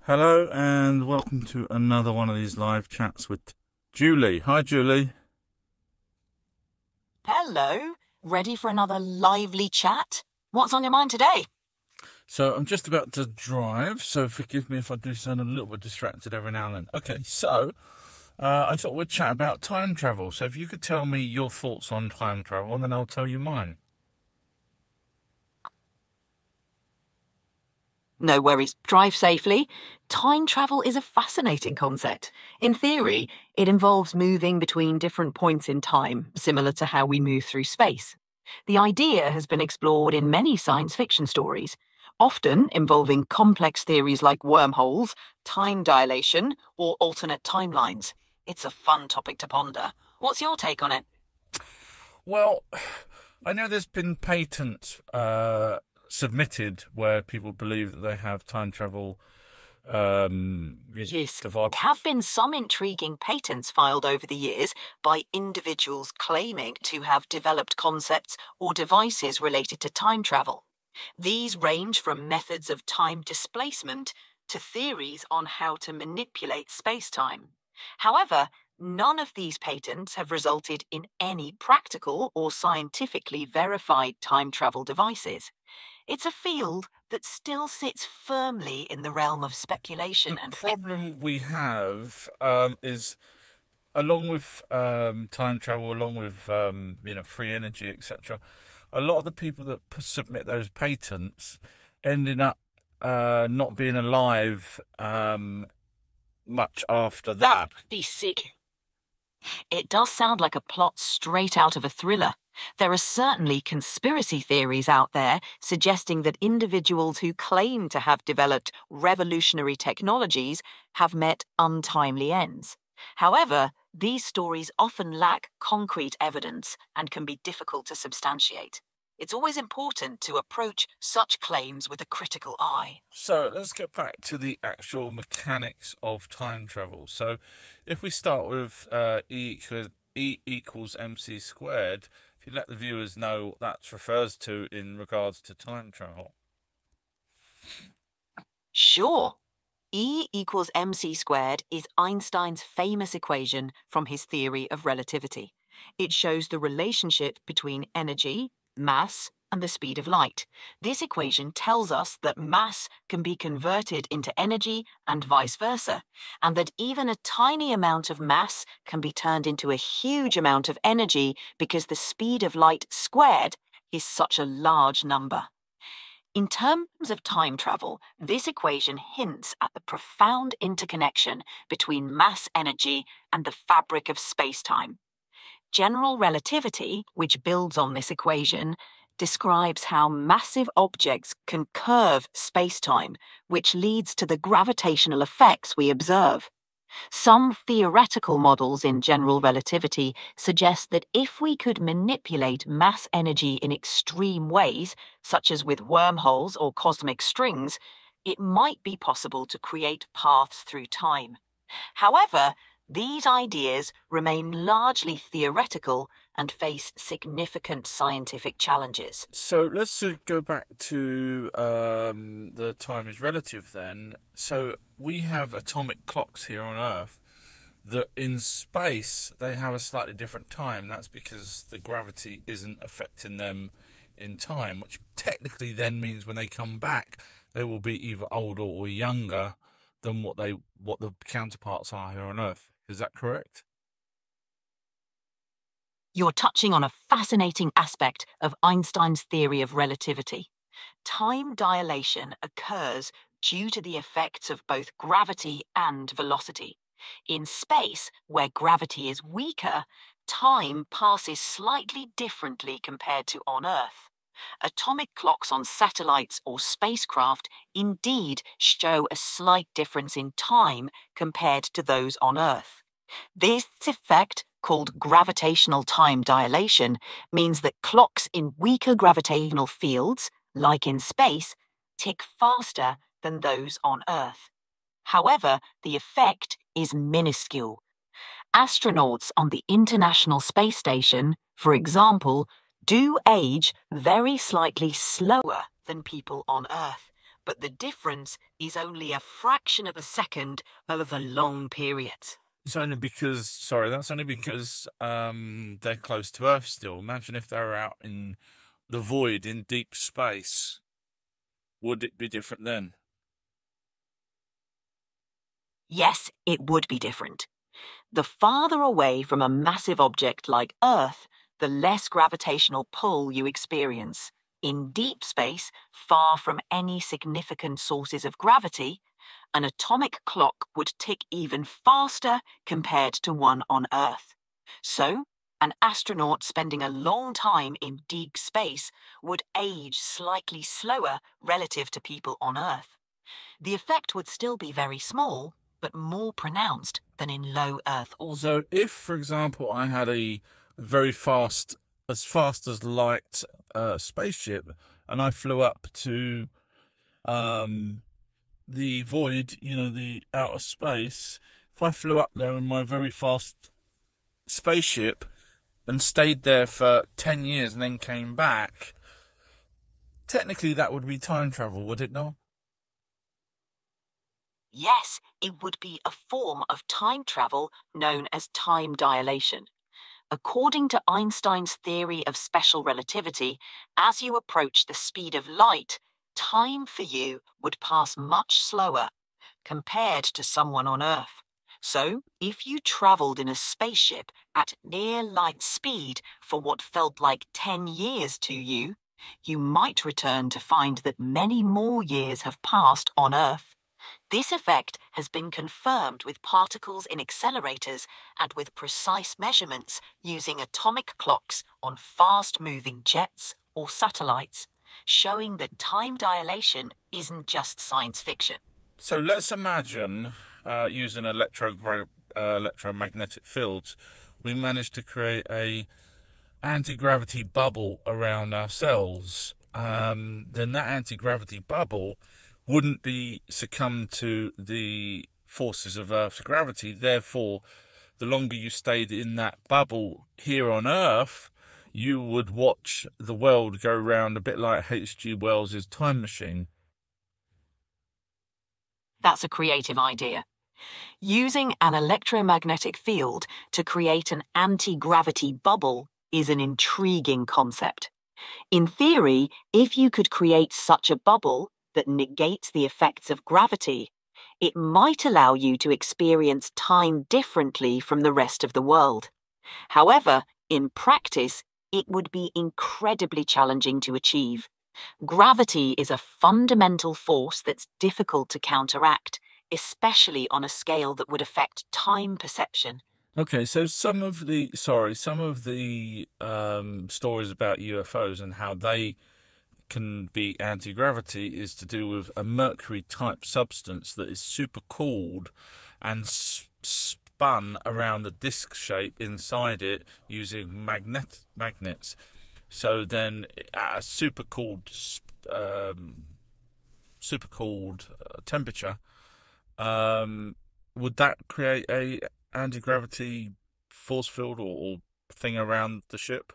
Hello and welcome to another one of these live chats with Julie. Hi, Julie. Hello, ready for another lively chat? What's on your mind today? So I'm just about to drive, so forgive me if I do sound a little bit distracted every now and then. Okay, so I thought we'd chat about time travel. So if you could tell me your thoughts on time travel, and then I'll tell you mine. No worries, drive safely. Time travel is a fascinating concept. In theory, it involves moving between different points in time, similar to how we move through space. The idea has been explored in many science fiction stories, often involving complex theories like wormholes, time dilation, or alternate timelines. It's a fun topic to ponder. What's your take on it? Well, I know there's been patents submitted where people believe that they have time travel Yes, device. there have been some intriguing patents filed over the years by individuals claiming to have developed concepts or devices related to time travel. These range from methods of time displacement to theories on how to manipulate space-time. However, none of these patents have resulted in any practical or scientifically verified time travel devices. It's a field that still sits firmly in the realm of speculation The and problem we have is, along with time travel, along with free energy, etc. A lot of the people that submit those patents ending up not being alive much after that. be sick. It does sound like a plot straight out of a thriller. There are certainly conspiracy theories out there suggesting that individuals who claim to have developed revolutionary technologies have met untimely ends. However, these stories often lack concrete evidence and can be difficult to substantiate. It's always important to approach such claims with a critical eye. So let's get back to the actual mechanics of time travel. So if we start with E equals mc squared, if you let the viewers know what that refers to in regards to time travel. Sure. E equals mc squared is Einstein's famous equation from his theory of relativity. It shows the relationship between energy, mass, and the speed of light. This equation tells us that mass can be converted into energy and vice versa, and that even a tiny amount of mass can be turned into a huge amount of energy because the speed of light squared is such a large number. In terms of time travel, this equation hints at the profound interconnection between mass energy and the fabric of space-time. General relativity, which builds on this equation, describes how massive objects can curve space-time, which leads to the gravitational effects we observe. Some theoretical models in general relativity suggest that if we could manipulate mass energy in extreme ways, such as with wormholes or cosmic strings, it might be possible to create paths through time. However, these ideas remain largely theoretical and face significant scientific challenges. So let's go back to the time is relative then. So we have atomic clocks here on Earth that in space they have a slightly different time. That's because the gravity isn't affecting them in time, which technically then means when they come back, they will be either older or younger than what the counterparts are here on Earth. Is that correct? You're touching on a fascinating aspect of Einstein's theory of relativity. Time dilation occurs due to the effects of both gravity and velocity. In space, where gravity is weaker, time passes slightly differently compared to on Earth. Atomic clocks on satellites or spacecraft indeed show a slight difference in time compared to those on Earth. This effect, called gravitational time dilation, means that clocks in weaker gravitational fields, like in space, tick faster than those on Earth. However, the effect is minuscule. Astronauts on the International Space Station, for example, do age very slightly slower than people on Earth, but the difference is only a fraction of a second over long periods. It's only because, sorry, that's only because they're close to Earth still. Imagine if they were out in the void in deep space. Would it be different then? Yes, it would be different. The farther away from a massive object like Earth, the less gravitational pull you experience. In deep space, far from any significant sources of gravity, an atomic clock would tick even faster compared to one on Earth. So, an astronaut spending a long time in deep space would age slightly slower relative to people on Earth. The effect would still be very small, but more pronounced than in low Earth orbit. Also, if, for example, I had a very fast as light spaceship, and I flew up to the void, the outer space, if I flew up there in my very fast spaceship and stayed there for 10 years and then came back, technically that would be time travel, would it not? Yes, it would be a form of time travel known as time dilation. According to Einstein's theory of special relativity, as you approach the speed of light, time for you would pass much slower compared to someone on Earth. So, if you travelled in a spaceship at near light speed for what felt like 10 years to you, you might return to find that many more years have passed on Earth. This effect has been confirmed with particles in accelerators and with precise measurements using atomic clocks on fast-moving jets or satellites, showing that time dilation isn't just science fiction. So let's imagine using electromagnetic fields, we managed to create a anti-gravity bubble around ourselves. Then that anti-gravity bubble wouldn't be succumb to the forces of Earth's gravity. Therefore, the longer you stayed in that bubble here on Earth, you would watch the world go round a bit like H.G. Wells' Time Machine. That's a creative idea. Using an electromagnetic field to create an anti-gravity bubble is an intriguing concept. In theory, if you could create such a bubble that negates the effects of gravity, it might allow you to experience time differently from the rest of the world. However, in practice, it would be incredibly challenging to achieve. Gravity is a fundamental force that's difficult to counteract, especially on a scale that would affect time perception. Okay, so some of the stories about UFOs and how they can be anti-gravity is to do with a mercury-type substance that is super cooled and spun around a disc shape inside it using magnets. So then, at a super cooled temperature, would that create a anti-gravity force field or thing around the ship?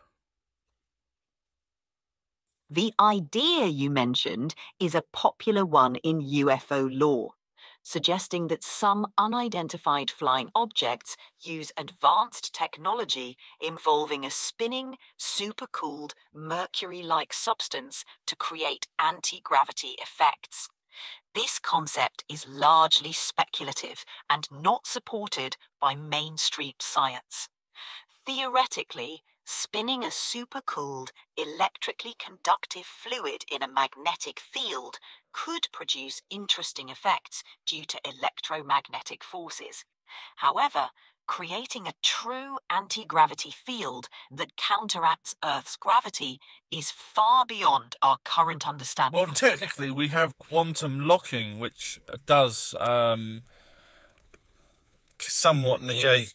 The idea you mentioned is a popular one in UFO lore, suggesting that some unidentified flying objects use advanced technology involving a spinning, supercooled, mercury-like substance to create anti-gravity effects. This concept is largely speculative and not supported by mainstream science. Theoretically, spinning a supercooled, electrically conductive fluid in a magnetic field could produce interesting effects due to electromagnetic forces. However, creating a true anti-gravity field that counteracts Earth's gravity is far beyond our current understanding. Well, technically, we have quantum locking, which does somewhat negate.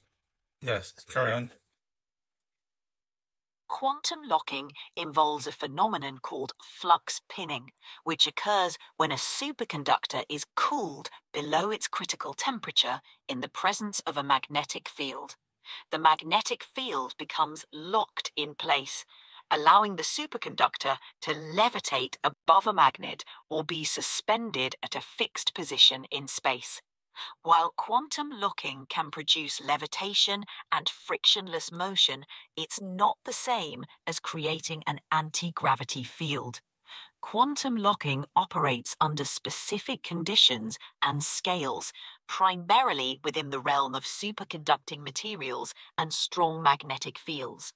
Yes, carry on. Quantum locking involves a phenomenon called flux pinning, which occurs when a superconductor is cooled below its critical temperature in the presence of a magnetic field. The magnetic field becomes locked in place, allowing the superconductor to levitate above a magnet or be suspended at a fixed position in space. While quantum locking can produce levitation and frictionless motion, it's not the same as creating an anti-gravity field. Quantum locking operates under specific conditions and scales, primarily within the realm of superconducting materials and strong magnetic fields.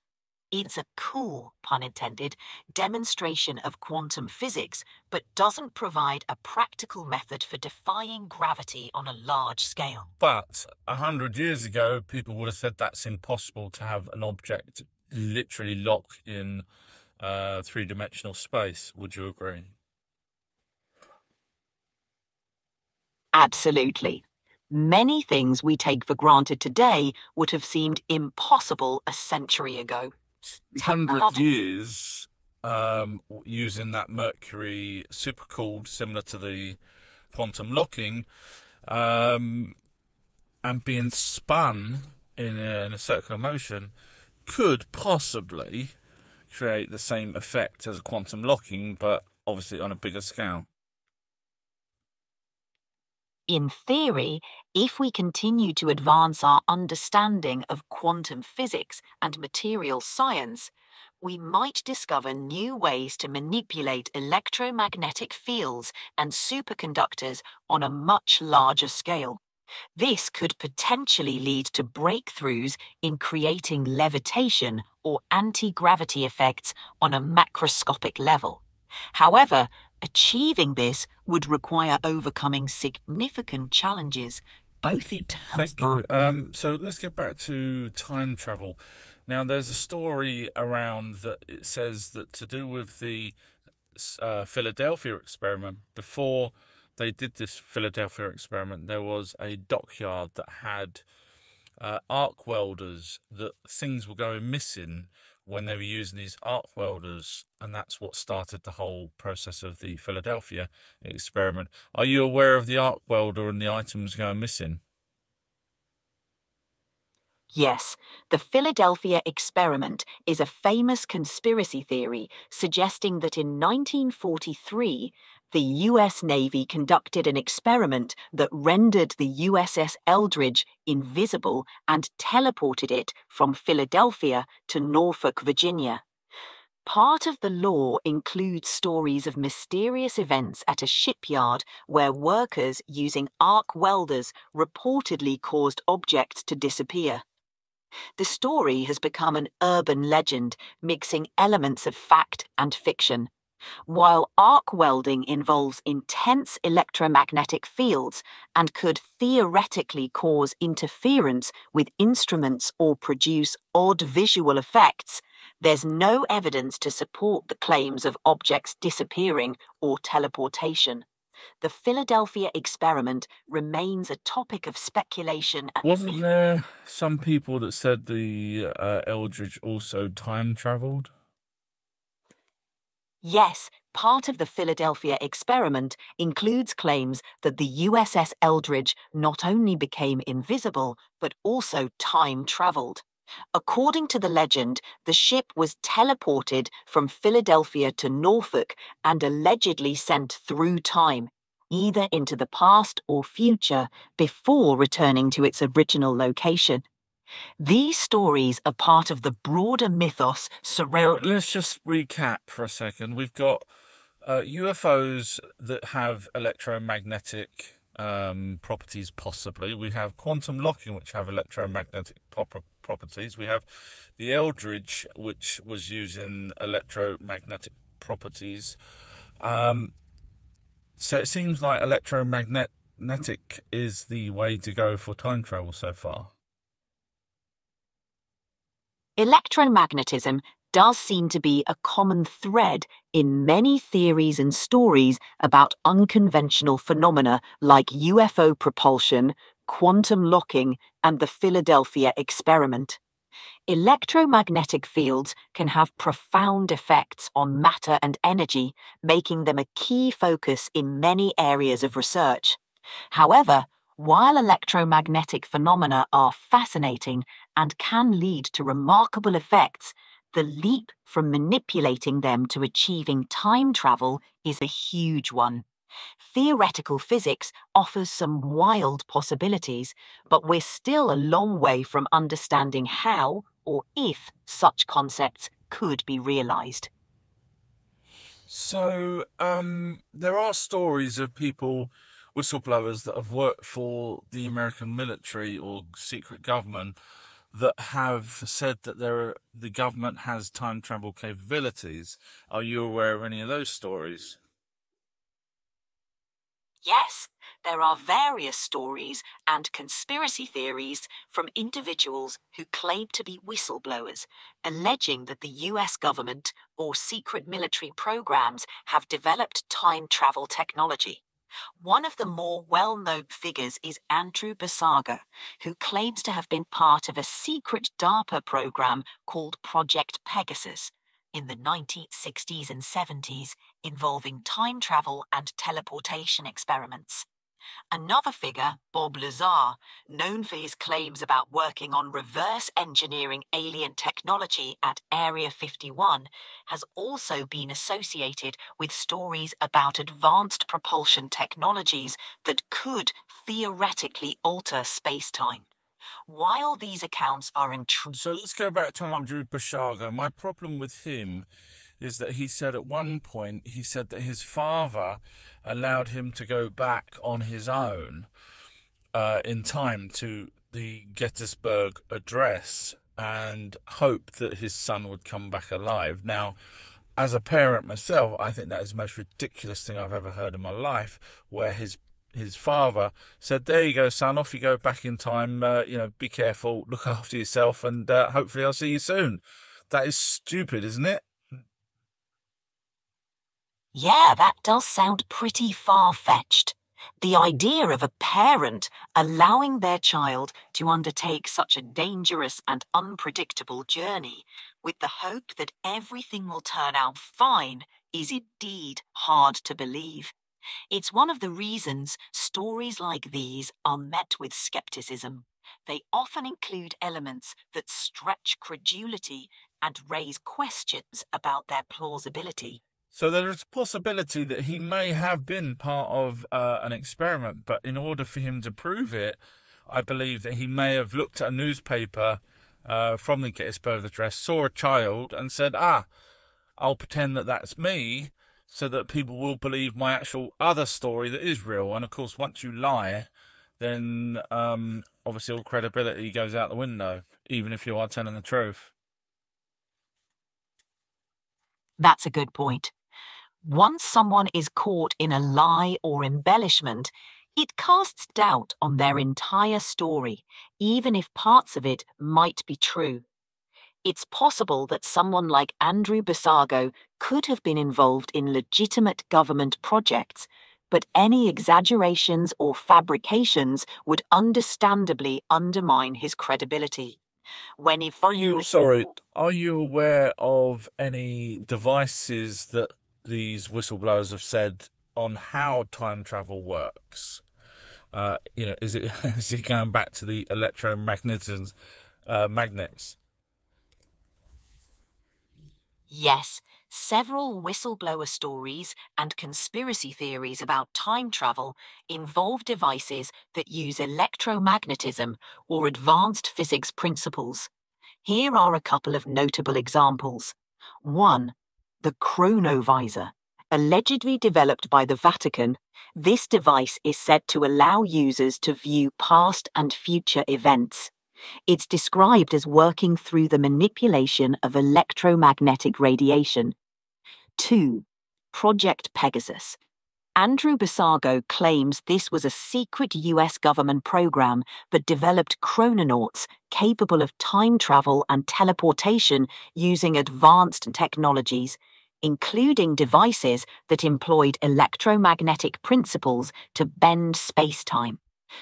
It's a cool, pun intended, demonstration of quantum physics, but doesn't provide a practical method for defying gravity on a large scale. But 100 years ago, people would have said that's impossible to have an object literally lock in three-dimensional space. Would you agree? Absolutely. Many things we take for granted today would have seemed impossible a century ago. 100 years using that mercury supercooled, similar to the quantum locking, and being spun in a circular motion could possibly create the same effect as a quantum locking, but obviously on a bigger scale. In theory, if we continue to advance our understanding of quantum physics and material science, we might discover new ways to manipulate electromagnetic fields and superconductors on a much larger scale. This could potentially lead to breakthroughs in creating levitation or anti-gravity effects on a macroscopic level. However, achieving this would require overcoming significant challenges, both in terms of... So let's get back to time travel. Now, there's a story around that it says that to do with the Philadelphia experiment, before they did this Philadelphia experiment, there was a dockyard that had arc welders, that things were going missing when they were using these arc welders, and that's what started the whole process of the Philadelphia experiment. Are you aware of the arc welder and the items going missing? Yes, the Philadelphia experiment is a famous conspiracy theory suggesting that in 1943, the US Navy conducted an experiment that rendered the USS Eldridge invisible and teleported it from Philadelphia to Norfolk, Virginia. Part of the lore includes stories of mysterious events at a shipyard where workers using arc welders reportedly caused objects to disappear. The story has become an urban legend, mixing elements of fact and fiction. While arc welding involves intense electromagnetic fields and could theoretically cause interference with instruments or produce odd visual effects, there's no evidence to support the claims of objects disappearing or teleportation. The Philadelphia experiment remains a topic of speculation. Wasn't there some people that said the Eldridge also time travelled? Yes, part of the Philadelphia experiment includes claims that the USS Eldridge not only became invisible, but also time-travelled. According to the legend, the ship was teleported from Philadelphia to Norfolk and allegedly sent through time, either into the past or future, before returning to its original location. These stories are part of the broader mythos surrounding... Let's just recap for a second. We've got UFOs that have electromagnetic properties, possibly. We have quantum locking, which have electromagnetic properties. We have the Eldridge, which was using electromagnetic properties. So it seems like electromagnetic is the way to go for time travel so far. Electromagnetism does seem to be a common thread in many theories and stories about unconventional phenomena like UFO propulsion, quantum locking, and the Philadelphia experiment. Electromagnetic fields can have profound effects on matter and energy, making them a key focus in many areas of research. However, while electromagnetic phenomena are fascinating and can lead to remarkable effects, The leap from manipulating them to achieving time travel is a huge one. Theoretical physics offers some wild possibilities, but we're still a long way from understanding how or if such concepts could be realized. So, there are stories of people, whistleblowers, that have worked for the American military or secret government that have said that the government has time travel capabilities. Are you aware of any of those stories? Yes, there are various stories and conspiracy theories from individuals who claim to be whistleblowers, alleging that the US government or secret military programs have developed time travel technology. One of the more well-known figures is Andrew Basago, who claims to have been part of a secret DARPA program called Project Pegasus in the 1960s and 70s, involving time travel and teleportation experiments. Another figure, Bob Lazar, known for his claims about working on reverse engineering alien technology at Area 51, has also been associated with stories about advanced propulsion technologies that could theoretically alter space-time. While these accounts are intrusive, So let's go back to Andrew Bashaga. My problem with him is that he said at one point, he said that his father allowed him to go back on his own in time to the Gettysburg Address and hope that his son would come back alive. Now, as a parent myself, I think that is the most ridiculous thing I've ever heard in my life, where his father said, "There you go, son, off you go back in time, be careful, look after yourself, and hopefully I'll see you soon." That is stupid, isn't it? yeah, that does sound pretty far-fetched. The idea of a parent allowing their child to undertake such a dangerous and unpredictable journey with the hope that everything will turn out fine is indeed hard to believe. It's one of the reasons stories like these are met with skepticism. They often include elements that stretch credulity and raise questions about their plausibility. So there is a possibility that he may have been part of an experiment, but in order for him to prove it, I believe that he may have looked at a newspaper from the Gettysburg Address, saw a child, and said, I'll pretend that that's me, so that people will believe my actual other story that is real. And of course, once you lie, then obviously all credibility goes out the window, even if you are telling the truth. That's a good point. Once someone is caught in a lie or embellishment, it casts doubt on their entire story, even if parts of it might be true. It's possible that someone like Andrew Basago could have been involved in legitimate government projects, but any exaggerations or fabrications would understandably undermine his credibility. Are you aware of any devices that these whistleblowers have said on how time travel works? Is it going back to the electromagnetism magnets? Yes, several whistleblower stories and conspiracy theories about time travel involve devices that use electromagnetism or advanced physics principles. Here are a couple of notable examples. 1. The Chronovisor. Allegedly developed by the Vatican, this device is said to allow users to view past and future events. It's described as working through the manipulation of electromagnetic radiation. 2. Project Pegasus. Andrew Basago claims this was a secret US government program that developed chrononauts capable of time travel and teleportation using advanced technologies, including devices that employed electromagnetic principles to bend space-time.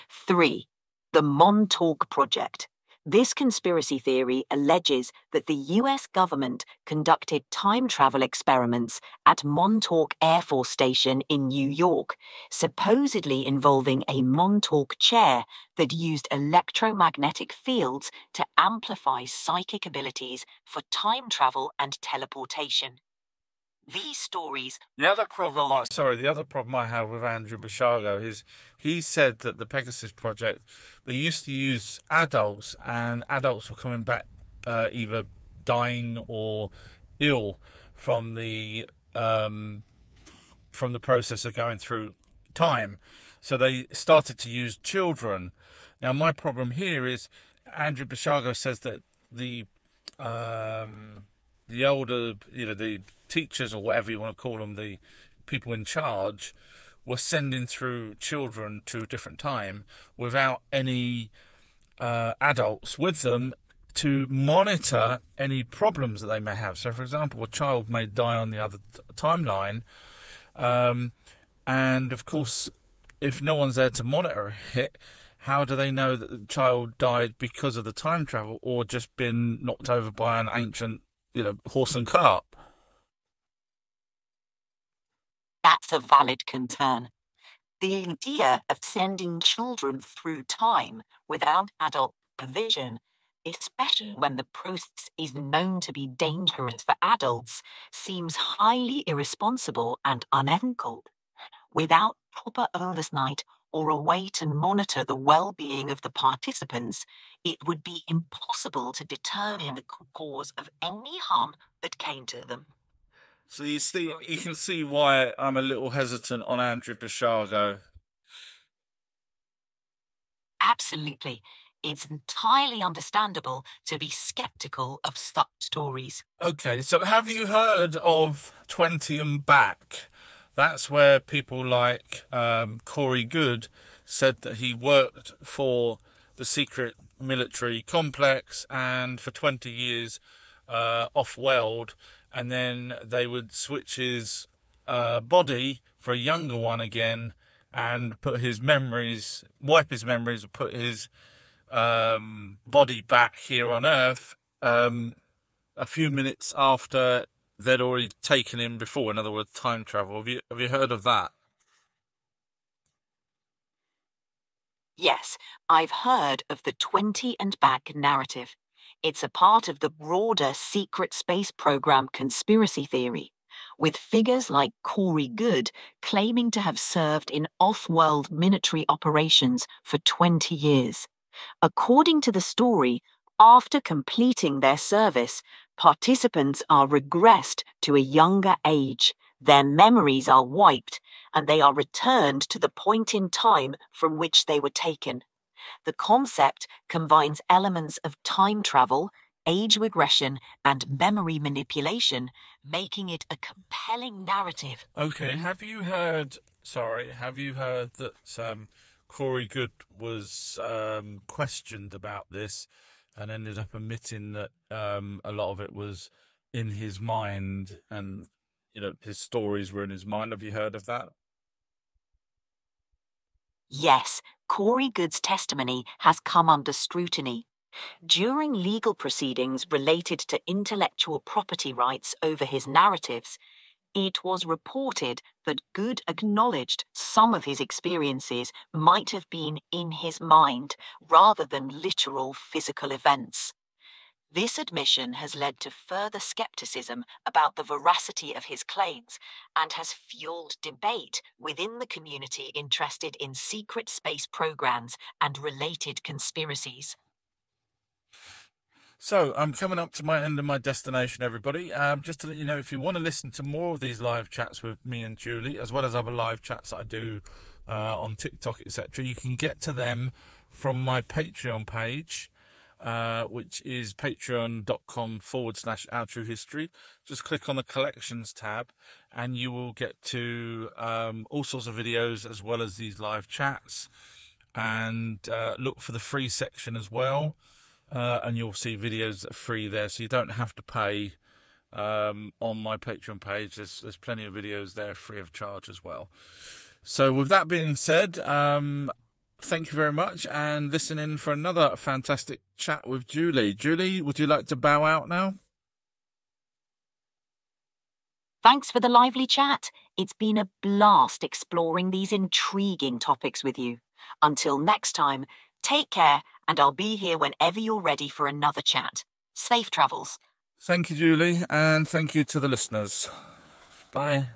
3. The Montauk Project. This conspiracy theory alleges that the US government conducted time travel experiments at Montauk Air Force Station in New York, supposedly involving a Montauk chair that used electromagnetic fields to amplify psychic abilities for time travel and teleportation. These stories. The other problem I have with Andrew Basiago is he said that the Pegasus Project, they used to use adults, and adults were coming back either dying or ill from the process of going through time. So they started to use children. Now, my problem here is Andrew Basiago says that the older, the teachers or whatever you want to call them, the people in charge, were sending through children to a different time without any adults with them to monitor any problems that they may have. So, for example, a child may die on the other timeline, and of course, if no one's there to monitor it, how do they know that the child died because of the time travel or just been knocked over by an ancient, horse and cart? That's a valid concern. The idea of sending children through time without adult supervision, especially when the process is known to be dangerous for adults, seems highly irresponsible and unethical. Without proper oversight or a way to monitor the well-being of the participants, it would be impossible to determine the cause of any harm that came to them. So you can see why I'm a little hesitant on Andrew Basiago. Absolutely. It's entirely understandable to be skeptical of such stories. Okay, so have you heard of 20 and Back? That's where people like Corey Goode said that he worked for the secret military complex and for 20 years off-world, and then they would switch his body for a younger one again and wipe his memories, and put his body back here on Earth a few minutes after they'd already taken him before. In other words, time travel. Have you heard of that? Yes, I've heard of the 20 and Back narrative. It's a part of the broader secret space program conspiracy theory, with figures like Corey Goode claiming to have served in off-world military operations for 20 years. According to the story, after completing their service, participants are regressed to a younger age, their memories are wiped, and they are returned to the point in time from which they were taken. The concept combines elements of time travel, age regression, and memory manipulation, making it a compelling narrative. Okay, have you heard that Corey Goode was questioned about this and ended up admitting that a lot of it was in his mind, and his stories were in his mind? Have you heard of that? Yes, Corey Goode's testimony has come under scrutiny. During legal proceedings related to intellectual property rights over his narratives, it was reported that Goode acknowledged some of his experiences might have been in his mind rather than literal physical events. This admission has led to further skepticism about the veracity of his claims and has fueled debate within the community interested in secret space programs and related conspiracies. So I'm coming up to my end of my destination, everybody. Just to let you know, if you want to listen to more of these live chats with me and Julie, as well as other live chats that I do on TikTok, etc., you can get to them from my Patreon page, which is patreon.com/OurTrueHistory. Just click on the collections tab and you will get to all sorts of videos as well as these live chats, and look for the free section as well, and you'll see videos that are free there, so you don't have to pay on my Patreon page. There's plenty of videos there free of charge as well. So with that being said, thank you very much, and listen in for another fantastic chat with Julie. Julie, would you like to bow out now? Thanks for the lively chat. It's been a blast exploring these intriguing topics with you. Until next time, take care, and I'll be here whenever you're ready for another chat. Safe travels. Thank you, Julie, and thank you to the listeners. Bye.